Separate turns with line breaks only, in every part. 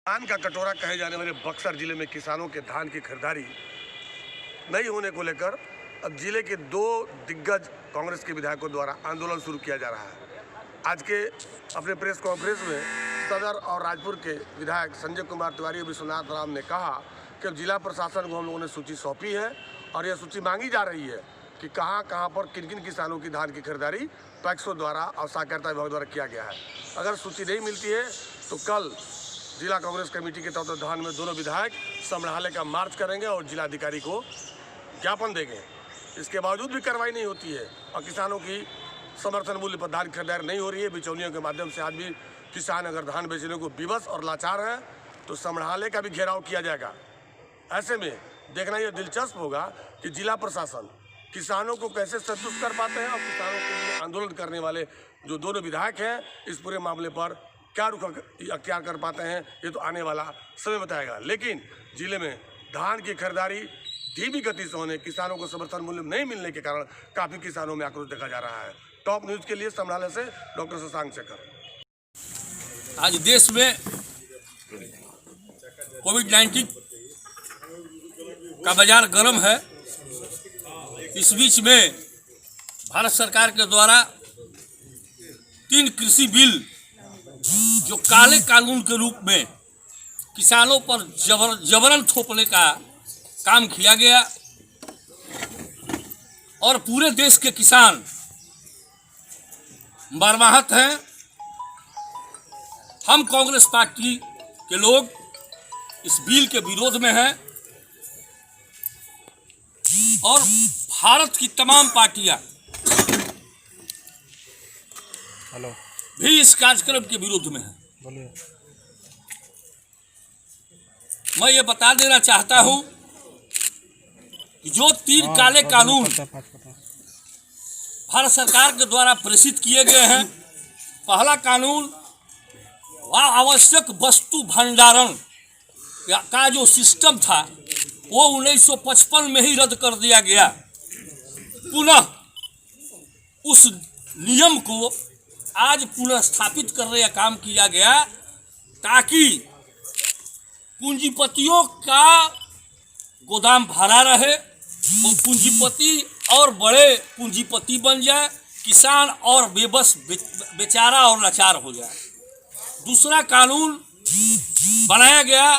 धान का कटोरा कहे जाने वाले बक्सर जिले में किसानों के धान की खरीदारी नहीं होने को लेकर अब जिले के दो दिग्गज कांग्रेस के विधायकों द्वारा आंदोलन शुरू किया जा रहा है। आज के अपने प्रेस कॉन्फ्रेंस में सदर और राजपुर के विधायक संजय कुमार तिवारी और विश्वनाथ राम ने कहा कि अब जिला प्रशासन को हम लोगों ने सूची सौंपी है और यह सूची मांगी जा रही है कि कहां कहां पर किन किन किसानों की धान की खरीदारी पैक्सों द्वारा और सहकारिता विभाग द्वारा किया गया है। अगर सूची नहीं मिलती है तो कल जिला कांग्रेस कमेटी के तत्वाधान में दोनों विधायक समराले का मार्च करेंगे और जिलाधिकारी को ज्ञापन देंगे। इसके बावजूद भी कार्रवाई नहीं होती है और किसानों की समर्थन मूल्य पर धान खरीदारी नहीं हो रही है। बिचौलियों के माध्यम से आज भी किसान अगर धान बेचने को विवश और लाचार है तो समराले का भी घेराव किया जाएगा। ऐसे में देखना यह दिलचस्प होगा कि जिला प्रशासन किसानों को कैसे संतुष्ट कर पाते हैं और किसानों के लिए आंदोलन करने वाले जो दोनों विधायक हैं इस पूरे मामले पर क्या रुख अख्तियार कर पाते हैं ये तो आने वाला समय बताएगा। लेकिन जिले में धान की खरीदारी धीमी गति से होने, किसानों को समर्थन मूल्य नहीं मिलने के कारण काफ़ी किसानों में आक्रोश देखा जा रहा है। टॉप न्यूज़ के लिए समराले से डॉक्टर शशांक शेखर।
आज देश में कोविड-19 का बाजार गर्म है। इस बीच में भारत सरकार के द्वारा 3 कृषि बिल जो काले कानून के रूप में किसानों पर जबरन थोपने का काम किया गया और पूरे देश के किसान मर्माहत हैं। हम कांग्रेस पार्टी के लोग इस बिल के विरोध में हैं और भारत की तमाम पार्टियां भी इस कार्यक्रम के विरोध में है। मैं ये बता देना चाहता हूं कि जो 3 काले कानून भारत सरकार के द्वारा प्रेषित किए गए हैं, पहला कानून आवश्यक वस्तु भंडारण का जो सिस्टम था वो 1955 में ही रद्द कर दिया गया। पुनः उस नियम को आज पुनः स्थापित करने का काम किया गया ताकि पूंजीपतियों का गोदाम भरा रहे, वो पूंजीपति और बड़े पूंजीपति बन जाए, किसान और बेबस बेचारा और लाचार हो जाए। दूसरा कानून बनाया गया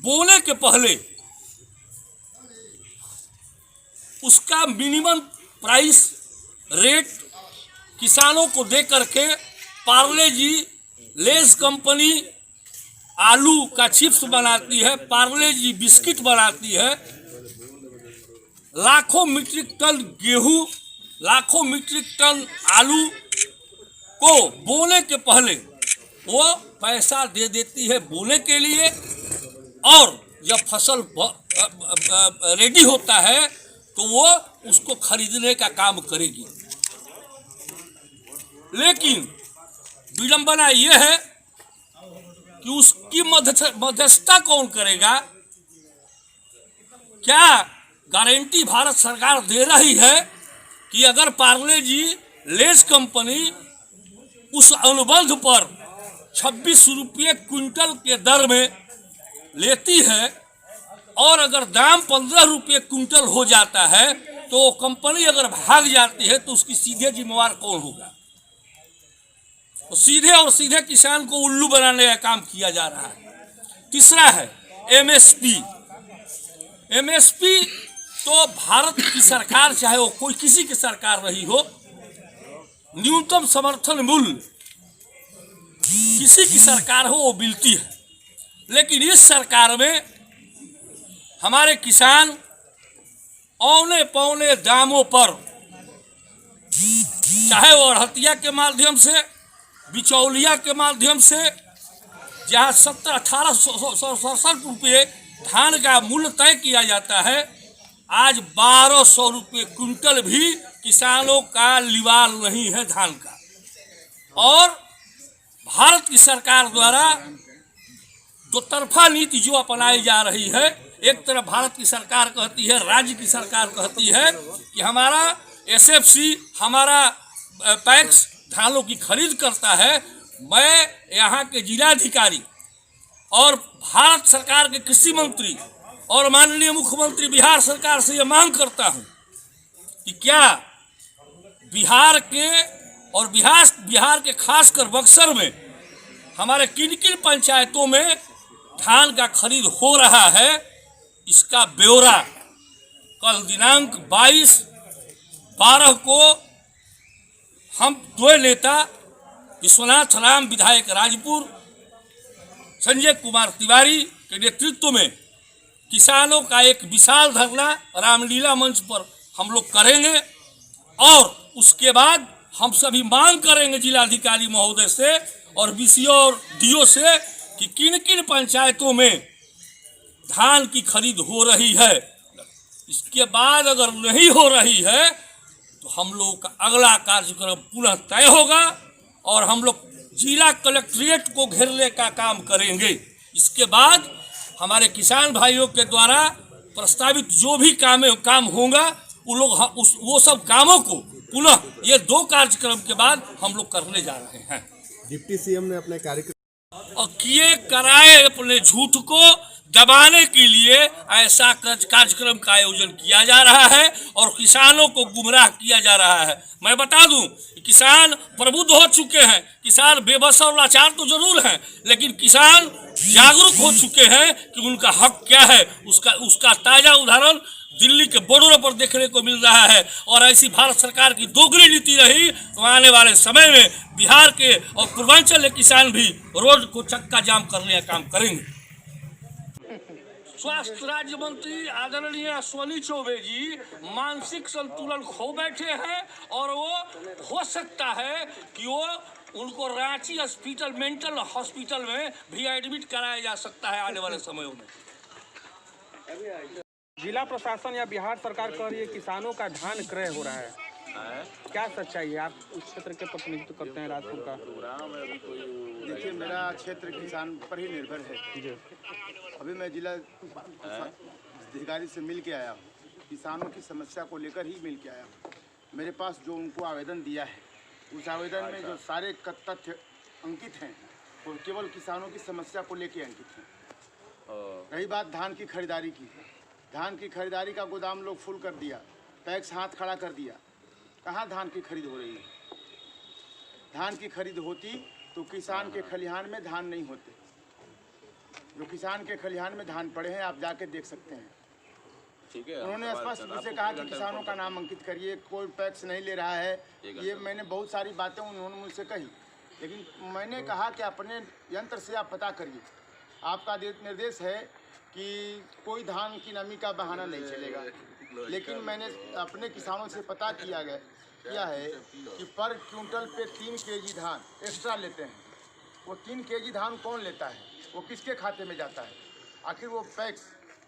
बोने के पहले उसका मिनिमम प्राइस रेट किसानों को दे करके पार्ले जी लेस कंपनी आलू का चिप्स बनाती है, पार्ले जी बिस्किट बनाती है, लाखों मीट्रिक टन गेहूं, लाखों मीट्रिक टन आलू को बोने के पहले वो पैसा दे देती है बोने के लिए और जब फसल रेडी होता है तो वो उसको खरीदने का काम करेगी। लेकिन विडंबना ये है कि उसकी मध्यस्थता कौन करेगा? क्या गारंटी भारत सरकार दे रही है कि अगर पार्ले जी लेस कंपनी उस अनुबंध पर 26 रुपये क्विंटल के दर में लेती है और अगर दाम 15 रुपये क्विंटल हो जाता है तो कंपनी अगर भाग जाती है तो उसकी सीधे जिम्मेवार कौन होगा? तो सीधे और सीधे किसान को उल्लू बनाने का काम किया जा रहा है। तीसरा है एमएसपी। एमएसपी तो भारत की सरकार चाहे वो कोई किसी की सरकार रही हो, न्यूनतम समर्थन मूल्य किसी की सरकार हो वो मिलती है। लेकिन इस सरकार में हमारे किसान औने पौने दामों पर चाहे वो अड़हतिया के माध्यम से, बिचौलिया के माध्यम से, जहाँ 17-18 रुपये धान का मूल्य तय किया जाता है, आज 1200 रुपये क्विंटल भी किसानों का लिवाल नहीं है धान का। और भारत की सरकार द्वारा दो तरफा नीति जो अपनाई जा रही है, एक तरफ भारत की सरकार कहती है, राज्य की सरकार कहती है कि हमारा एसएफसी, हमारा पैक्स धानों की खरीद करता है, मैं यहाँ के जिलाधिकारी और भारत सरकार के कृषि मंत्री और माननीय मुख्यमंत्री बिहार सरकार से ये मांग करता हूँ कि क्या बिहार के और बिहार के खासकर बक्सर में हमारे किन किन पंचायतों में धान का खरीद हो रहा है, इसका ब्यौरा कल दिनांक 22/12 को हम दो नेता विश्वनाथ राम विधायक राजपुर, संजय कुमार तिवारी के नेतृत्व में किसानों का एक विशाल धरना रामलीला मंच पर हम लोग करेंगे और उसके बाद हम सभी मांग करेंगे जिलाधिकारी महोदय से और बीसीओ और डीओ से कि किन किन पंचायतों में धान की खरीद हो रही है। इसके बाद अगर नहीं हो रही है तो हम लोगों का अगला कार्यक्रम पुनः तय होगा और हम लोग जिला कलेक्ट्रेट को घेरने का काम करेंगे। इसके बाद हमारे किसान भाइयों के द्वारा प्रस्तावित जो भी काम होगा वो सब कामों को पुनः ये 2 कार्यक्रम के बाद हम लोग करने जा रहे हैं।
डिप्टी सीएम ने अपने कार्यक्रम
और किए कराए अपने झूठ को दबाने के लिए ऐसा कार्यक्रम का आयोजन किया जा रहा है और किसानों को गुमराह किया जा रहा है। मैं बता दूं कि किसान प्रबुद्ध हो चुके हैं, किसान बेबस और लाचार तो जरूर हैं, लेकिन किसान जागरूक हो चुके हैं कि उनका हक क्या है। उसका ताजा उदाहरण दिल्ली के बॉर्डरों पर देखने को मिल रहा है और ऐसी भारत सरकार की दोगली नीति रही तो आने वाले समय में बिहार के और पूर्वांचल के किसान भी रोड को चक्का जाम करने का काम करेंगे। स्वास्थ्य राज्य मंत्री आदरणीय अश्विनी चौबे जी मानसिक संतुलन खो बैठे हैं और वो हो सकता है कि उनको रांची हॉस्पिटल मेंटल हॉस्पिटल में भी एडमिट कराया जा सकता है आने वाले समयों में।
जिला प्रशासन या बिहार सरकार कह रही है किसानों का धान क्रय हो रहा है, क्या सच्चाई है? आप उस क्षेत्र के प्रतिनिधित्व करते हैं राजपुर का।
देखिए, मेरा क्षेत्र किसान पर ही निर्भर है। अभी मैं जिला अधिकारी से मिल के आया हूँ, किसानों की समस्या को लेकर ही मिल के आया हूँ। मेरे पास जो उनको आवेदन दिया है उस आवेदन में जो सारे तथ्य अंकित हैं वो केवल किसानों की समस्या को लेकर अंकित हैं। रही बात धान की खरीदारी की, धान की खरीदारी का गोदाम लोग फुल कर दिया, टैक्स हाथ खड़ा कर दिया। कहाँ धान की खरीद हो रही है? धान की खरीद होती तो किसान के खलिहान में धान नहीं होते। जो किसान के खलिहान में धान पड़े हैं आप जाके देख सकते हैं। ठीक है, उन्होंने स्पष्ट रूप से कहा कि किसानों का नाम अंकित करिए, कोई टैक्स नहीं ले रहा है। ये मैंने बहुत सारी बातें उन्होंने मुझसे कही, लेकिन मैंने कहा कि अपने यंत्र से आप पता करिए। आपका निर्देश है कि कोई धान की नमी का बहाना नहीं चलेगा, लेकिन मैंने अपने किसानों से पता किया है कि पर क्विंटल पे 3 केजी धान एक्स्ट्रा लेते हैं। वो 3 केजी धान कौन लेता है? वो किसके खाते में जाता है? आखिर वो टैक्स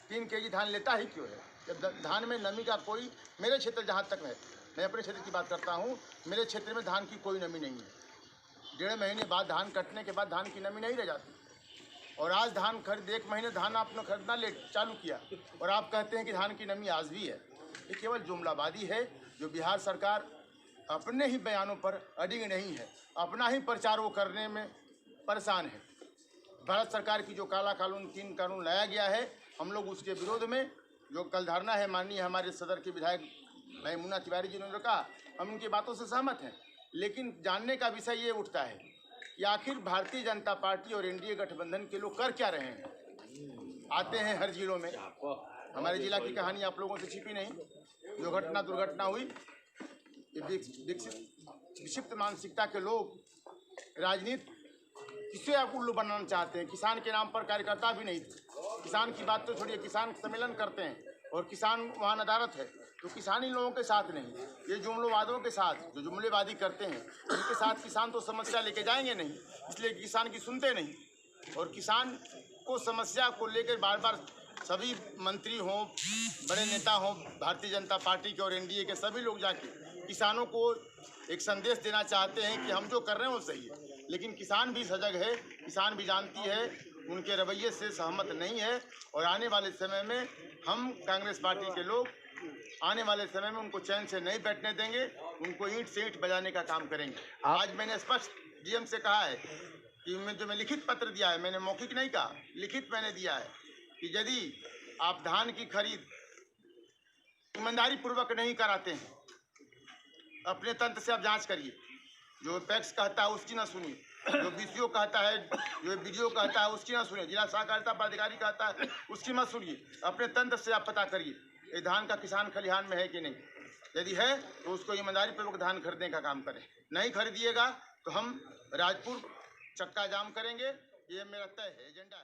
3 केजी धान लेता ही क्यों है? जब धान में नमी का कोई, मेरे क्षेत्र जहाँ तक है, मैं अपने क्षेत्र की बात करता हूँ, मेरे क्षेत्र में धान की कोई नमी नहीं है। 1.5 महीने बाद धान कटने के बाद धान की नमी नहीं रह जाती। और आज धान खरीद 1 महीने धान आपने खरीदना चालू किया और आप कहते हैं कि धान की नमी आज भी है। ये केवल जुमलाबादी है जो बिहार सरकार अपने ही बयानों पर अडिग नहीं है, अपना ही प्रचार वो करने में परेशान है। भारत सरकार की जो काला कानून 3 कानून लाया गया है, हम लोग उसके विरोध में जो कल धरना है, माननीय हमारे सदर के विधायक महमूना तिवारी जी ने कहा, हम उनकी बातों से सहमत हैं। लेकिन जानने का विषय ये उठता है कि आखिर भारतीय जनता पार्टी और एनडीए गठबंधन के लोग कर क्या रहे हैं। आते हैं हर जिलों में, हमारे जिला की कहानी आप लोगों से छिपी नहीं। जो घटना दुर्घटना हुई, विक्षिप्त मानसिकता के लोग राजनीति किसे आप उल्लू बनाना चाहते हैं। किसान के नाम पर कार्यकर्ता भी नहीं थे। किसान की बात तो छोड़िए, किसान सम्मेलन करते हैं और किसान वहाँ अदालत है, तो किसान इन लोगों के साथ नहीं। ये जुमलेवादों के साथ, जो जुमलेबाजी करते हैं, उनके साथ किसान तो समस्या लेके जाएंगे नहीं, इसलिए किसान की सुनते नहीं। और किसान को समस्या को लेकर बार बार सभी मंत्री हों, बड़े नेता हों, भारतीय जनता पार्टी के और एनडीए के सभी लोग जाके किसानों को एक संदेश देना चाहते हैं कि हम जो कर रहे हैं वो सही है। लेकिन किसान भी सजग है, किसान भी जानती है, उनके रवैये से सहमत नहीं है। और आने वाले समय में हम कांग्रेस पार्टी के लोग आने वाले समय में उनको चैन से नहीं बैठने देंगे, उनको ईंट से ईंट बजाने का काम करेंगे। आज मैंने स्पष्ट डीएम से कहा है कि मैं लिखित पत्र दिया है, मैंने मौखिक नहीं कहा, लिखित मैंने दिया है कि यदि आप धान की खरीद ईमानदारी पूर्वक नहीं कराते हैं, अपने तंत्र से आप जांच करिए। जो पैक्स कहता है उसकी ना सुनिए, जो बीसीओ कहता है, जो बीडीओ कहता है उसकी ना सुनिए, जिला सहकारिता पदाधिकारी कहता है उसकी मत सुनिए। अपने तंत्र से आप पता करिए ये धान का किसान खलिहान में है कि नहीं। यदि है तो उसको ईमानदारी पूर्वक धान खरीदने का काम करें। नहीं खरीदिएगा तो हम राजपुर चक्का जाम करेंगे, ये मेरा तय है, एजेंडा है।